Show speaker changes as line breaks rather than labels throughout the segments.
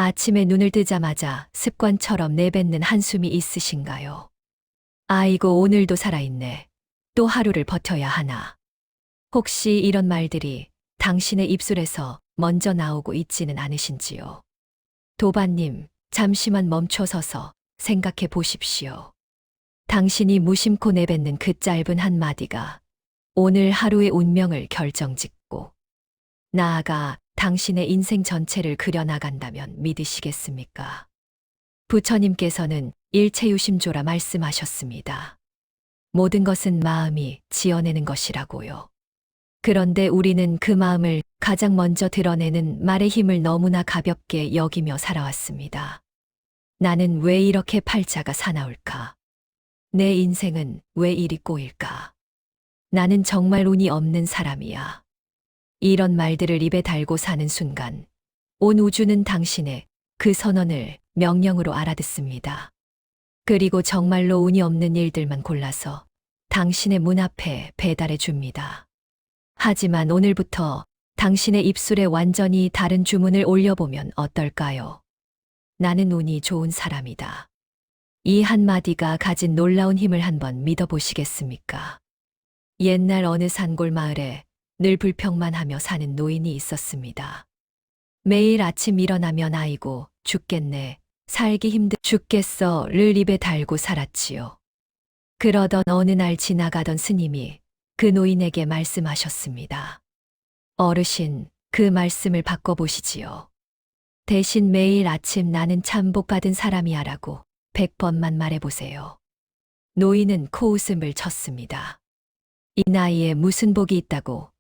아침에 눈을 뜨자마자 습관처럼 내뱉는 한숨이 있으신가요? 아이고, 오늘도 살아있네. 또 하루를 버텨야 하나. 혹시 이런 말들이 당신의 입술에서 먼저 나오고 있지는 않으신지요? 도반님, 잠시만 멈춰서서 생각해 보십시오. 당신이 무심코 내뱉는 그 짧은 한마디가 오늘 하루의 운명을 결정짓고 나아가 당신의 인생 전체를 그려나간다면 믿으시겠습니까? 부처님께서는 일체유심조라 말씀하셨습니다. 모든 것은 마음이 지어내는 것이라고요. 그런데 우리는 그 마음을 가장 먼저 드러내는 말의 힘을 너무나 가볍게 여기며 살아왔습니다. 나는 왜 이렇게 팔자가 사나울까? 내 인생은 왜 이리 꼬일까? 나는 정말 운이 없는 사람이야. 이런 말들을 입에 달고 사는 순간 온 우주는 당신의 그 선언을 명령으로 알아듣습니다. 그리고 정말로 운이 없는 일들만 골라서 당신의 문 앞에 배달해 줍니다. 하지만 오늘부터 당신의 입술에 완전히 다른 주문을 올려보면 어떨까요? 나는 운이 좋은 사람이다. 이 한마디가 가진 놀라운 힘을 한번 믿어보시겠습니까? 옛날 어느 산골 마을에 늘 불평만 하며 사는 노인이 있었습니다. 매일 아침 일어나면 아이고, 죽겠네, 살기 힘들 죽겠어를 입에 달고 살았지요. 그러던 어느 날 지나가던 스님이 그 노인에게 말씀하셨습니다. 어르신, 그 말씀을 바꿔보시지요. 대신 매일 아침 나는 참 복받은 사람이야라고 100번만 말해보세요. 노인은 코웃음을 쳤습니다. 이 나이에 무슨 복이 있다고,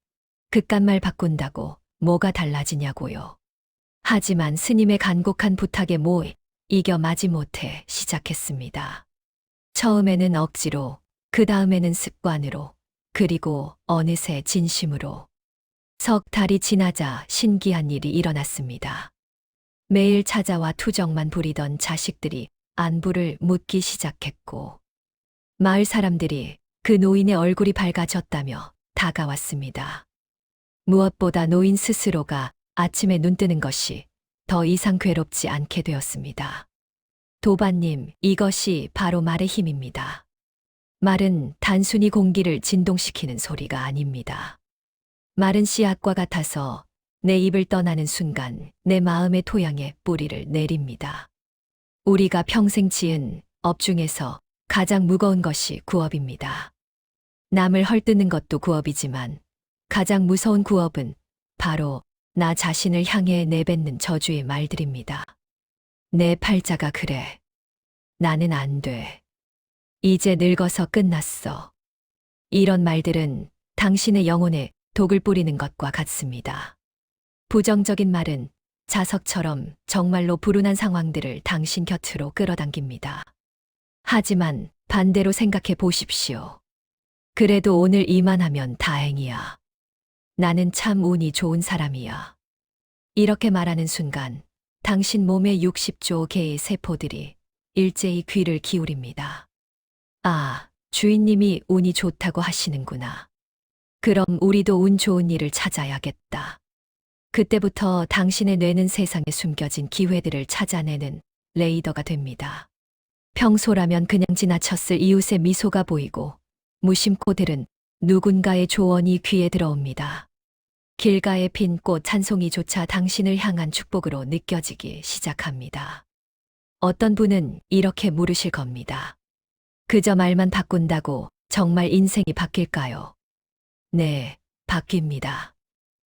그깟 말 바꾼다고 뭐가 달라지냐고요. 하지만 스님의 간곡한 부탁에 이겨 마지못해 시작했습니다. 처음에는 억지로, 그 다음에는 습관으로, 그리고 어느새 진심으로. 석 달이 지나자 신기한 일이 일어났습니다. 매일 찾아와 투정만 부리던 자식들이 안부를 묻기 시작했고, 마을 사람들이 그 노인의 얼굴이 밝아졌다며 다가왔습니다. 무엇보다 노인 스스로가 아침에 눈 뜨는 것이 더 이상 괴롭지 않게 되었습니다. 도반님, 이것이 바로 말의 힘입니다. 말은 단순히 공기를 진동시키는 소리가 아닙니다. 말은 씨앗과 같아서 내 입을 떠나는 순간 내 마음의 토양에 뿌리를 내립니다. 우리가 평생 지은 업 중에서 가장 무거운 것이 구업입니다. 남을 헐뜯는 것도 구업이지만 가장 무서운 구업은 바로 나 자신을 향해 내뱉는 저주의 말들입니다. 내 팔자가 그래. 나는 안 돼. 이제 늙어서 끝났어. 이런 말들은 당신의 영혼에 독을 뿌리는 것과 같습니다. 부정적인 말은 자석처럼 정말로 불운한 상황들을 당신 곁으로 끌어당깁니다. 하지만 반대로 생각해 보십시오. 그래도 오늘 이만하면 다행이야. 나는 참 운이 좋은 사람이야. 이렇게 말하는 순간 당신 몸의 60조 개의 세포들이 일제히 귀를 기울입니다. 아, 주인님이 운이 좋다고 하시는구나. 그럼 우리도 운 좋은 일을 찾아야겠다. 그때부터 당신의 뇌는 세상에 숨겨진 기회들을 찾아내는 레이더가 됩니다. 평소라면 그냥 지나쳤을 이웃의 미소가 보이고 무심코 들은 누군가의 조언이 귀에 들어옵니다. 길가에 핀 꽃 한 송이조차 당신을 향한 축복으로 느껴지기 시작합니다. 어떤 분은 이렇게 물으실 겁니다. 그저 말만 바꾼다고 정말 인생이 바뀔까요? 네, 바뀝니다.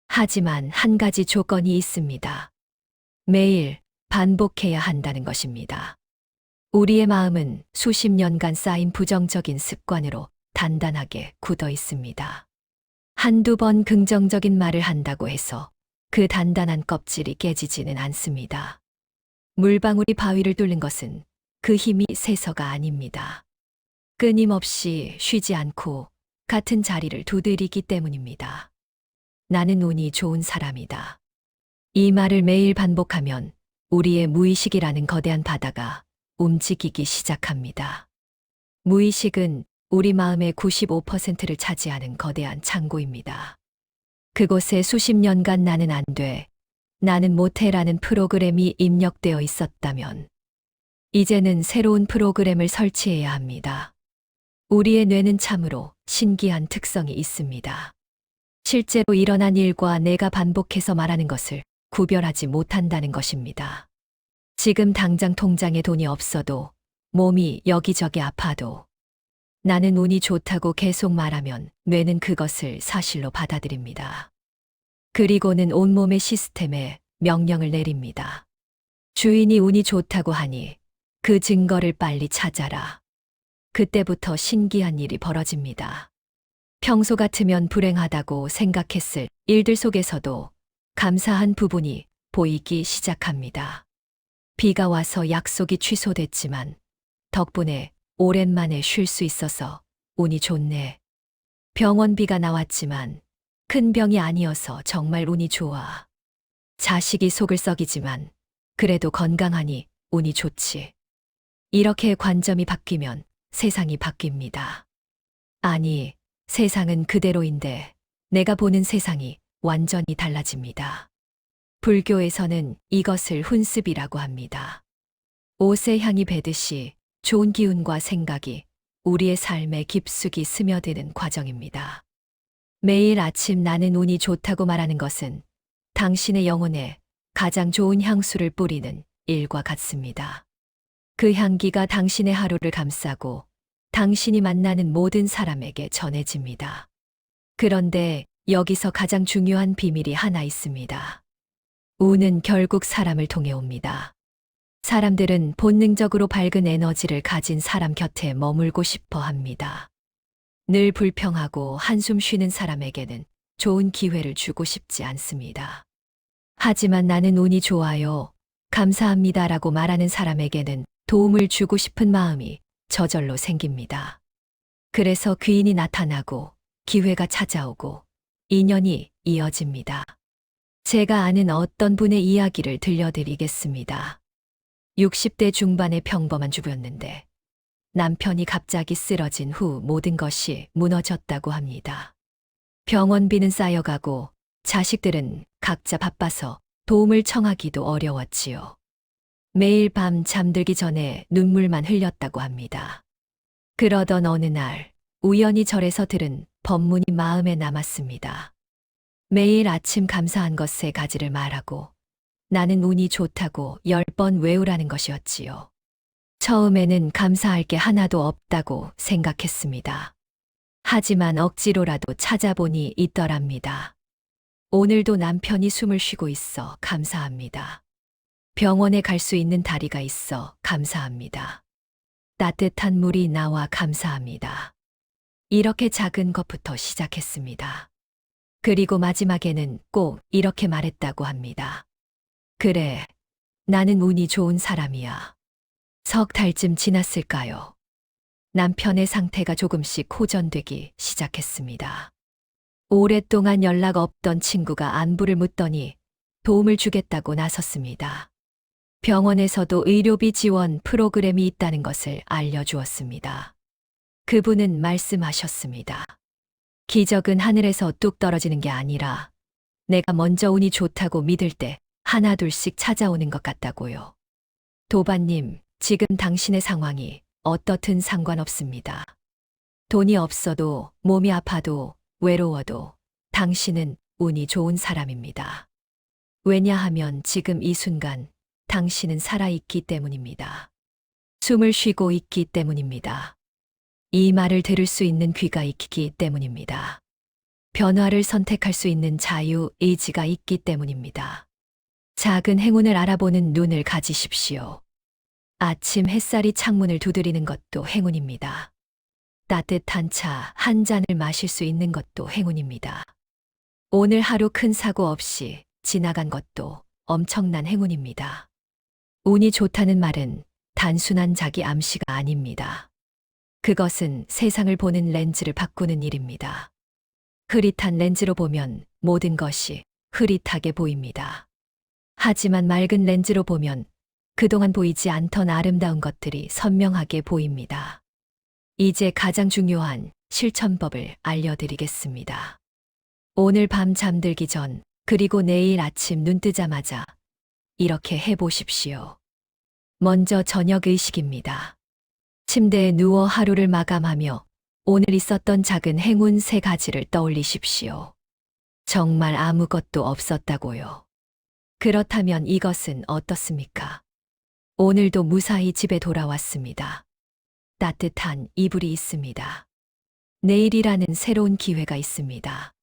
하지만 한 가지 조건이 있습니다. 매일 반복해야 한다는 것입니다. 우리의 마음은 수십 년간 쌓인 부정적인 습관으로 단단하게 굳어 있습니다. 한두 번 긍정적인 말을 한다고 해서 그 단단한 껍질이 깨지지는 않습니다. 물방울이 바위를 뚫는 것은 그 힘이 세서가 아닙니다. 끊임없이 쉬지 않고 같은 자리를 두드리기 때문입니다. 나는 운이 좋은 사람이다. 이 말을 매일 반복하면 우리의 무의식이라는 거대한 바다가 움직이기 시작합니다. 무의식은 우리 마음의 95%를 차지하는 거대한 창고입니다. 그곳에 수십 년간 나는 안 돼, 나는 모태라는 프로그램이 입력되어 있었다면 이제는 새로운 프로그램을 설치해야 합니다. 우리의 뇌는 참으로 신기한 특성이 있습니다. 실제로 일어난 일과 내가 반복해서 말하는 것을 구별하지 못한다는 것입니다. 지금 당장 통장에 돈이 없어도, 몸이 여기저기 아파도, 나는 운이 좋다고 계속 말하면 뇌는 그것을 사실로 받아들입니다. 그리고는 온몸의 시스템에 명령을 내립니다. 주인이 운이 좋다고 하니 그 증거를 빨리 찾아라. 그때부터 신기한 일이 벌어집니다. 평소 같으면 불행하다고 생각했을 일들 속에서도 감사한 부분이 보이기 시작합니다. 비가 와서 약속이 취소됐지만 덕분에 오랜만에 쉴 수 있어서 운이 좋네. 병원비가 나왔지만 큰 병이 아니어서 정말 운이 좋아. 자식이 속을 썩이지만 그래도 건강하니 운이 좋지. 이렇게 관점이 바뀌면 세상이 바뀝니다. 아니, 세상은 그대로인데 내가 보는 세상이 완전히 달라집니다. 불교에서는 이것을 훈습이라고 합니다. 옷의 향이 배듯이 좋은 기운과 생각이 우리의 삶에 깊숙이 스며드는 과정입니다. 매일 아침 나는 운이 좋다고 말하는 것은 당신의 영혼에 가장 좋은 향수를 뿌리는 일과 같습니다. 그 향기가 당신의 하루를 감싸고 당신이 만나는 모든 사람에게 전해집니다. 그런데 여기서 가장 중요한 비밀이 하나 있습니다. 운은 결국 사람을 통해 옵니다. 사람들은 본능적으로 밝은 에너지를 가진 사람 곁에 머물고 싶어 합니다. 늘 불평하고 한숨 쉬는 사람에게는 좋은 기회를 주고 싶지 않습니다. 하지만 나는 운이 좋아요, 감사합니다라고 말하는 사람에게는 도움을 주고 싶은 마음이 저절로 생깁니다. 그래서 귀인이 나타나고 기회가 찾아오고 인연이 이어집니다. 제가 아는 어떤 분의 이야기를 들려드리겠습니다. 60대 중반의 평범한 주부였는데 남편이 갑자기 쓰러진 후 모든 것이 무너졌다고 합니다. 병원비는 쌓여가고 자식들은 각자 바빠서 도움을 청하기도 어려웠지요. 매일 밤 잠들기 전에 눈물만 흘렸다고 합니다. 그러던 어느 날 우연히 절에서 들은 법문이 마음에 남았습니다. 매일 아침 감사한 것에 가지를 말하고 나는 운이 좋다고 10번 외우라는 것이었지요. 처음에는 감사할 게 하나도 없다고 생각했습니다. 하지만 억지로라도 찾아보니 있더랍니다. 오늘도 남편이 숨을 쉬고 있어 감사합니다. 병원에 갈 수 있는 다리가 있어 감사합니다. 따뜻한 물이 나와 감사합니다. 이렇게 작은 것부터 시작했습니다. 그리고 마지막에는 꼭 이렇게 말했다고 합니다. 그래, 나는 운이 좋은 사람이야. 석 달쯤 지났을까요? 남편의 상태가 조금씩 호전되기 시작했습니다. 오랫동안 연락 없던 친구가 안부를 묻더니 도움을 주겠다고 나섰습니다. 병원에서도 의료비 지원 프로그램이 있다는 것을 알려주었습니다. 그분은 말씀하셨습니다. 기적은 하늘에서 뚝 떨어지는 게 아니라 내가 먼저 운이 좋다고 믿을 때 하나둘씩 찾아오는 것 같다고요. 도반님, 지금 당신의 상황이 어떻든 상관없습니다. 돈이 없어도, 몸이 아파도, 외로워도 당신은 운이 좋은 사람입니다. 왜냐하면 지금 이 순간 당신은 살아있기 때문입니다. 숨을 쉬고 있기 때문입니다. 이 말을 들을 수 있는 귀가 있기 때문입니다. 변화를 선택할 수 있는 자유, 의지가 있기 때문입니다. 작은 행운을 알아보는 눈을 가지십시오. 아침 햇살이 창문을 두드리는 것도 행운입니다. 따뜻한 차 한 잔을 마실 수 있는 것도 행운입니다. 오늘 하루 큰 사고 없이 지나간 것도 엄청난 행운입니다. 운이 좋다는 말은 단순한 자기 암시가 아닙니다. 그것은 세상을 보는 렌즈를 바꾸는 일입니다. 흐릿한 렌즈로 보면 모든 것이 흐릿하게 보입니다. 하지만 맑은 렌즈로 보면 그동안 보이지 않던 아름다운 것들이 선명하게 보입니다. 이제 가장 중요한 실천법을 알려드리겠습니다. 오늘 밤 잠들기 전 그리고 내일 아침 눈 뜨자마자 이렇게 해보십시오. 먼저 저녁 의식입니다. 침대에 누워 하루를 마감하며 오늘 있었던 작은 행운 3가지를 떠올리십시오. 정말 아무것도 없었다고요. 그렇다면 이것은 어떻습니까? 오늘도 무사히 집에 돌아왔습니다. 따뜻한 이불이 있습니다. 내일이라는 새로운 기회가 있습니다.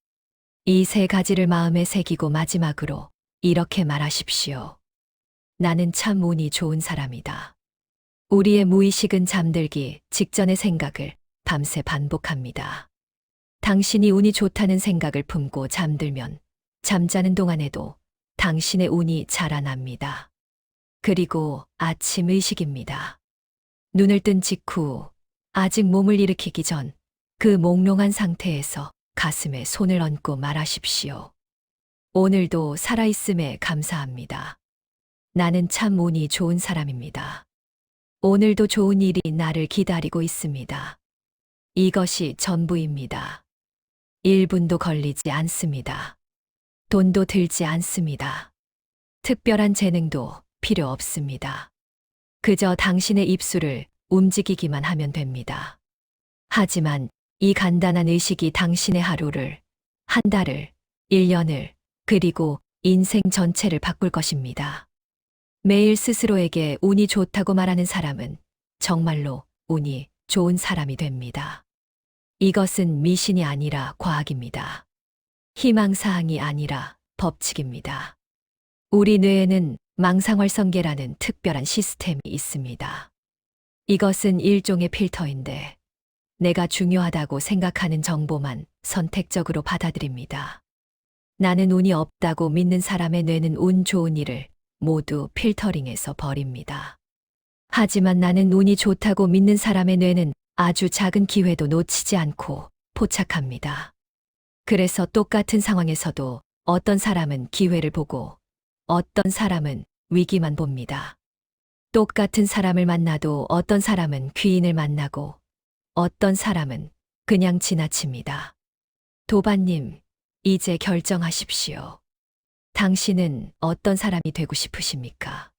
이 3가지를 마음에 새기고 마지막으로 이렇게 말하십시오. 나는 참 운이 좋은 사람이다. 우리의 무의식은 잠들기 직전의 생각을 밤새 반복합니다. 당신이 운이 좋다는 생각을 품고 잠들면 잠자는 동안에도 당신의 운이 자라납니다. 그리고 아침 의식입니다. 눈을 뜬 직후 아직 몸을 일으키기 전 그 몽롱한 상태에서 가슴에 손을 얹고 말하십시오. 오늘도 살아있음에 감사합니다. 나는 참 운이 좋은 사람입니다. 오늘도 좋은 일이 나를 기다리고 있습니다. 이것이 전부입니다. 1분도 걸리지 않습니다. 돈도 들지 않습니다. 특별한 재능도 필요 없습니다. 그저 당신의 입술을 움직이기만 하면 됩니다. 하지만 이 간단한 의식이 당신의 하루를, 한 달을, 1년을, 그리고 인생 전체를 바꿀 것입니다. 매일 스스로에게 운이 좋다고 말하는 사람은 정말로 운이 좋은 사람이 됩니다. 이것은 미신이 아니라 과학입니다. 희망사항이 아니라 법칙입니다. 우리 뇌에는 망상활성계라는 특별한 시스템이 있습니다. 이것은 일종의 필터인데 내가 중요하다고 생각하는 정보만 선택적으로 받아들입니다. 나는 운이 없다고 믿는 사람의 뇌는 운 좋은 일을 모두 필터링해서 버립니다. 하지만 나는 운이 좋다고 믿는 사람의 뇌는 아주 작은 기회도 놓치지 않고 포착합니다. 그래서 똑같은 상황에서도 어떤 사람은 기회를 보고 어떤 사람은 위기만 봅니다. 똑같은 사람을 만나도 어떤 사람은 귀인을 만나고 어떤 사람은 그냥 지나칩니다. 도반님, 이제 결정하십시오. 당신은 어떤 사람이 되고 싶으십니까?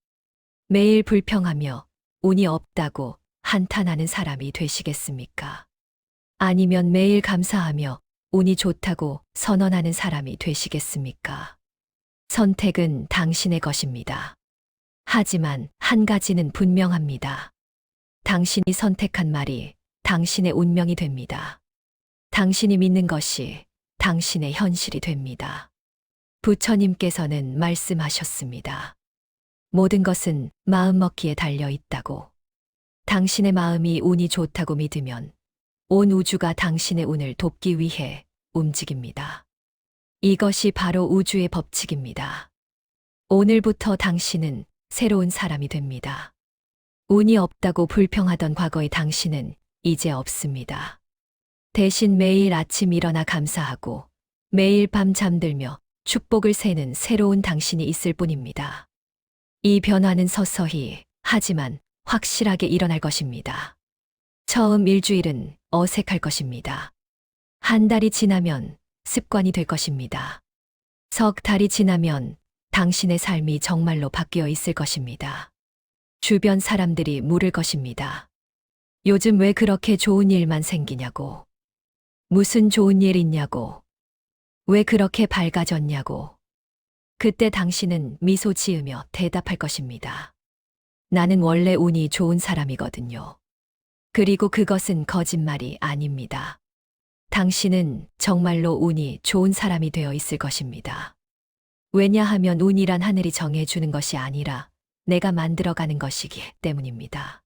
매일 불평하며 운이 없다고 한탄하는 사람이 되시겠습니까? 아니면 매일 감사하며 운이 좋다고 선언하는 사람이 되시겠습니까? 선택은 당신의 것입니다. 하지만 한 가지는 분명합니다. 당신이 선택한 말이 당신의 운명이 됩니다. 당신이 믿는 것이 당신의 현실이 됩니다. 부처님께서는 말씀하셨습니다. 모든 것은 마음먹기에 달려 있다고. 당신의 마음이 운이 좋다고 믿으면 온 우주가 당신의 운을 돕기 위해 움직입니다. 이것이 바로 우주의 법칙입니다. 오늘부터 당신은 새로운 사람이 됩니다. 운이 없다고 불평하던 과거의 당신은 이제 없습니다. 대신 매일 아침 일어나 감사하고 매일 밤 잠들며 축복을 세는 새로운 당신이 있을 뿐입니다. 이 변화는 서서히 하지만 확실하게 일어날 것입니다. 처음 일주일은 어색할 것입니다. 한 달이 지나면 습관이 될 것입니다. 석 달이 지나면 당신의 삶이 정말로 바뀌어 있을 것입니다. 주변 사람들이 물을 것입니다. 요즘 왜 그렇게 좋은 일만 생기냐고. 무슨 좋은 일 있냐고. 왜 그렇게 밝아졌냐고. 그때 당신은 미소 지으며 대답할 것입니다. 나는 원래 운이 좋은 사람이거든요. 그리고 그것은 거짓말이 아닙니다. 당신은 정말로 운이 좋은 사람이 되어 있을 것입니다. 왜냐하면 운이란 하늘이 정해주는 것이 아니라 내가 만들어가는 것이기 때문입니다.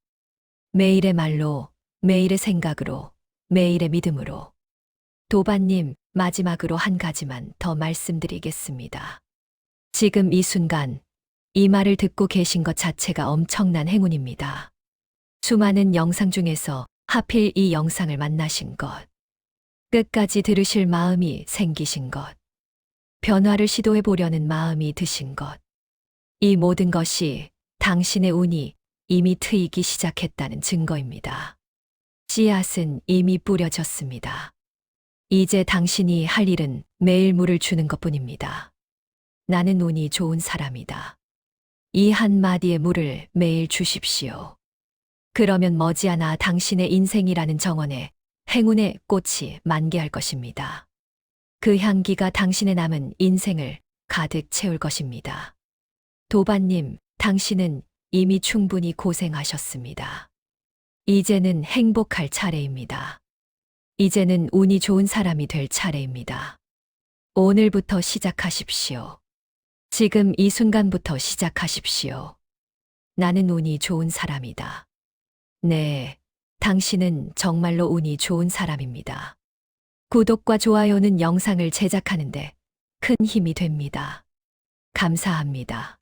매일의 말로, 매일의 생각으로, 매일의 믿음으로. 도반님, 마지막으로 한 가지만 더 말씀드리겠습니다. 지금 이 순간, 이 말을 듣고 계신 것 자체가 엄청난 행운입니다. 수많은 영상 중에서 하필 이 영상을 만나신 것, 끝까지 들으실 마음이 생기신 것, 변화를 시도해 보려는 마음이 드신 것, 이 모든 것이 당신의 운이 이미 트이기 시작했다는 증거입니다. 씨앗은 이미 뿌려졌습니다. 이제 당신이 할 일은 매일 물을 주는 것뿐입니다. 나는 운이 좋은 사람이다. 이 한마디의 물을 매일 주십시오. 그러면 머지않아 당신의 인생이라는 정원에 행운의 꽃이 만개할 것입니다. 그 향기가 당신의 남은 인생을 가득 채울 것입니다. 도반님, 당신은 이미 충분히 고생하셨습니다. 이제는 행복할 차례입니다. 이제는 운이 좋은 사람이 될 차례입니다. 오늘부터 시작하십시오. 지금 이 순간부터 시작하십시오. 나는 운이 좋은 사람이다. 네, 당신은 정말로 운이 좋은 사람입니다. 구독과 좋아요는 영상을 제작하는데 큰 힘이 됩니다. 감사합니다.